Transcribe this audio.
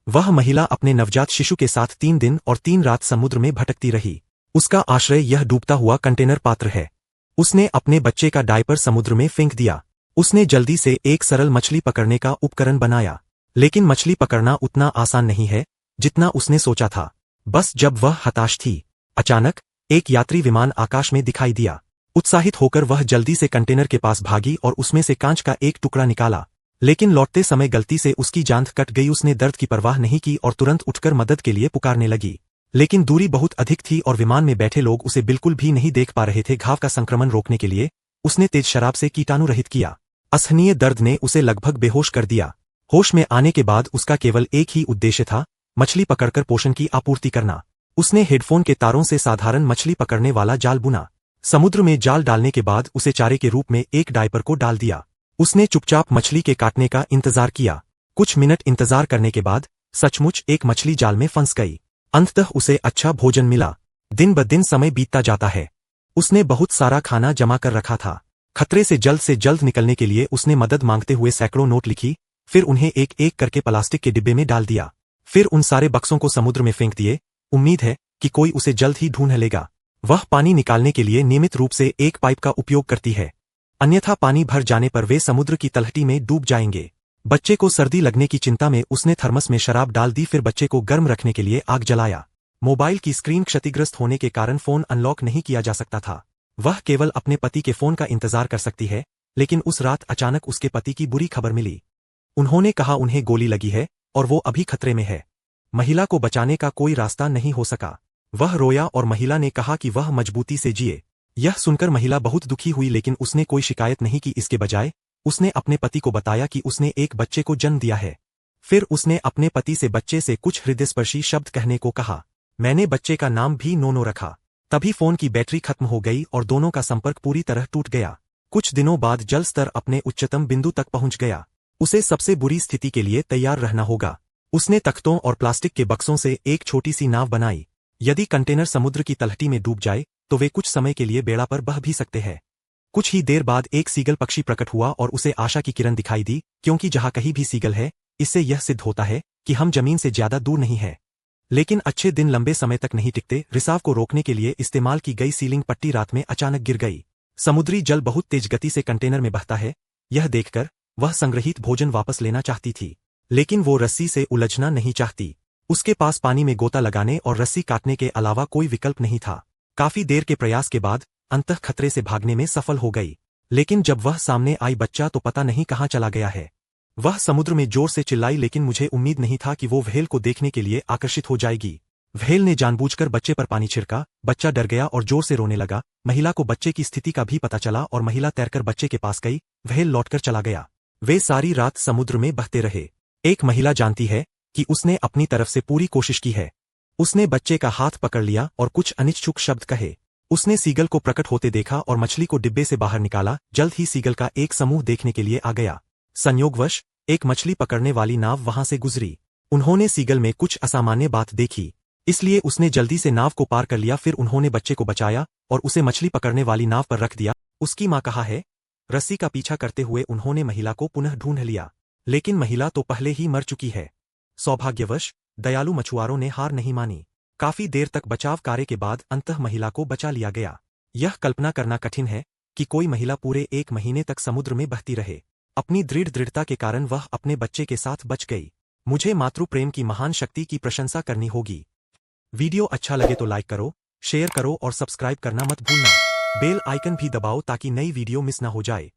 वह महिला अपने नवजात शिशु के साथ 3 दिन और 3 रात समुद्र में भटकती रही। उसका आश्रय यह डूबता हुआ कंटेनर पात्र है। उसने अपने बच्चे का डायपर समुद्र में फेंक दिया। उसने जल्दी से एक सरल मछली पकड़ने का उपकरण बनाया। लेकिन मछली पकड़ना उतना आसान नहीं है जितना उसने सोचा था। बस जब वह हताश थी, अचानक एक यात्री विमान आकाश में दिखाई दिया। उत्साहित होकर वह जल्दी से कंटेनर के पास भागी और उसमें से कांच का एक टुकड़ा निकाला। लेकिन लौटते समय गलती से उसकी जांघ कट गई। उसने दर्द की परवाह नहीं की और तुरंत उठकर मदद के लिए पुकारने लगी। लेकिन दूरी बहुत अधिक थी और विमान में बैठे लोग उसे बिल्कुल भी नहीं देख पा रहे थे। घाव का संक्रमण रोकने के लिए उसने तेज शराब से कीटाणु रहित किया। असहनीय दर्द ने उसे लगभग बेहोश कर दिया। होश में आने के बाद उसका केवल एक ही उद्देश्य था, मछली पकड़कर पोषण की आपूर्ति करना। उसने हेडफोन के तारों से साधारण मछली पकड़ने वाला जाल बुना। समुद्र में जाल डालने के बाद उसे चारे के रूप में एक डायपर को डाल दिया। उसने चुपचाप मछली के काटने का इंतजार किया। कुछ मिनट इंतजार करने के बाद सचमुच एक मछली जाल में फंस गई। अंततः उसे अच्छा भोजन मिला। दिन ब दिन समय बीतता जाता है। उसने बहुत सारा खाना जमा कर रखा था। खतरे से जल्द निकलने के लिए उसने मदद मांगते हुए सैकड़ों नोट लिखी, फिर उन्हें एक एक करके प्लास्टिक के डिब्बे में डाल दिया। फिर उन सारे बक्सों को समुद्र में फेंक दिए। उम्मीद है कि कोई उसे जल्द ही ढूंढ लेगा। वह पानी निकालने के लिए नियमित रूप से एक पाइप का उपयोग करती है, अन्यथा पानी भर जाने पर वे समुद्र की तलहटी में डूब जाएंगे। बच्चे को सर्दी लगने की चिंता में उसने थर्मस में शराब डाल दी, फिर बच्चे को गर्म रखने के लिए आग जलाया। मोबाइल की स्क्रीन क्षतिग्रस्त होने के कारण फोन अनलॉक नहीं किया जा सकता था। वह केवल अपने पति के फोन का इंतजार कर सकती है। लेकिन उस रात अचानक उसके पति की बुरी खबर मिली। उन्होंने कहा उन्हें गोली लगी है और वो अभी खतरे में है। महिला को बचाने का कोई रास्ता नहीं हो सका। वह रोया और महिला ने कहा कि वह मजबूती से जिए। यह सुनकर महिला बहुत दुखी हुई, लेकिन उसने कोई शिकायत नहीं की। इसके बजाय उसने अपने पति को बताया कि उसने एक बच्चे को जन्म दिया है। फिर उसने अपने पति से बच्चे से कुछ हृदयस्पर्शी शब्द कहने को कहा। मैंने बच्चे का नाम भी नोनो रखा। तभी फोन की बैटरी खत्म हो गई और दोनों का संपर्क पूरी तरह टूट गया। कुछ दिनों बाद जल स्तर अपने उच्चतम बिंदु तक पहुंच गया। उसे सबसे बुरी स्थिति के लिए तैयार रहना होगा। उसने तख्तों और प्लास्टिक के बक्सों से एक छोटी सी नाव बनाई। यदि कंटेनर समुद्र की तलहटी में डूब जाए तो वे कुछ समय के लिए बेड़ा पर बह भी सकते हैं। कुछ ही देर बाद एक सीगल पक्षी प्रकट हुआ और उसे आशा की किरण दिखाई दी, क्योंकि जहां कहीं भी सीगल है, इससे यह सिद्ध होता है कि हम जमीन से ज्यादा दूर नहीं है। लेकिन अच्छे दिन लंबे समय तक नहीं टिकते। रिसाव को रोकने के लिए इस्तेमाल की गई सीलिंग पट्टी रात में अचानक गिर गई। समुद्री जल बहुत तेज गति से कंटेनर में बहता है। यह देखकर वह संग्रहित भोजन वापस लेना चाहती थी, लेकिन वो रस्सी से उलझना नहीं चाहती। उसके पास पानी में गोता लगाने और रस्सी काटने के अलावा कोई विकल्प नहीं था। काफी देर के प्रयास के बाद अंततः खतरे से भागने में सफल हो गई। लेकिन जब वह सामने आई, बच्चा तो पता नहीं कहाँ चला गया है। वह समुद्र में जोर से चिल्लाई, लेकिन मुझे उम्मीद नहीं था कि वो व्हेल को देखने के लिए आकर्षित हो जाएगी। व्हेल ने जानबूझकर बच्चे पर पानी छिड़का। बच्चा डर गया और जोर से रोने लगा। महिला को बच्चे की स्थिति का भी पता चला और महिला तैरकर बच्चे के पास गई। व्हेल लौटकर चला गया। वे सारी रात समुद्र में बहते रहे। एक महिला जानती है कि उसने अपनी तरफ से पूरी कोशिश की है। उसने बच्चे का हाथ पकड़ लिया और कुछ अनिच्छुक शब्द कहे। उसने सीगल को प्रकट होते देखा और मछली को डिब्बे से बाहर निकाला। जल्द ही सीगल का एक समूह देखने के लिए आ गया। संयोगवश एक मछली पकड़ने वाली नाव वहां से गुजरी। उन्होंने सीगल में कुछ असामान्य बात देखी, इसलिए उसने जल्दी से नाव को पार कर लिया। फिर उन्होंने बच्चे को बचाया और उसे मछली पकड़ने वाली नाव पर रख दिया। उसकी मां कहा है। रस्सी का पीछा करते हुए उन्होंने महिला को पुनः ढूंढ लिया, लेकिन महिला तो पहले ही मर चुकी है। सौभाग्यवश दयालु मछुआरों ने हार नहीं मानी। काफी देर तक बचाव कार्य के बाद अंततः महिला को बचा लिया गया। यह कल्पना करना कठिन है कि कोई महिला पूरे 1 महीने तक समुद्र में बहती रहे। अपनी दृढ़ता के कारण वह अपने बच्चे के साथ बच गई। मुझे मातृ प्रेम की महान शक्ति की प्रशंसा करनी होगी। वीडियो अच्छा लगे तो लाइक करो, शेयर करो और सब्सक्राइब करना मत भूलना। बेल आइकन भी दबाओ ताकि नई वीडियो मिस ना हो जाए।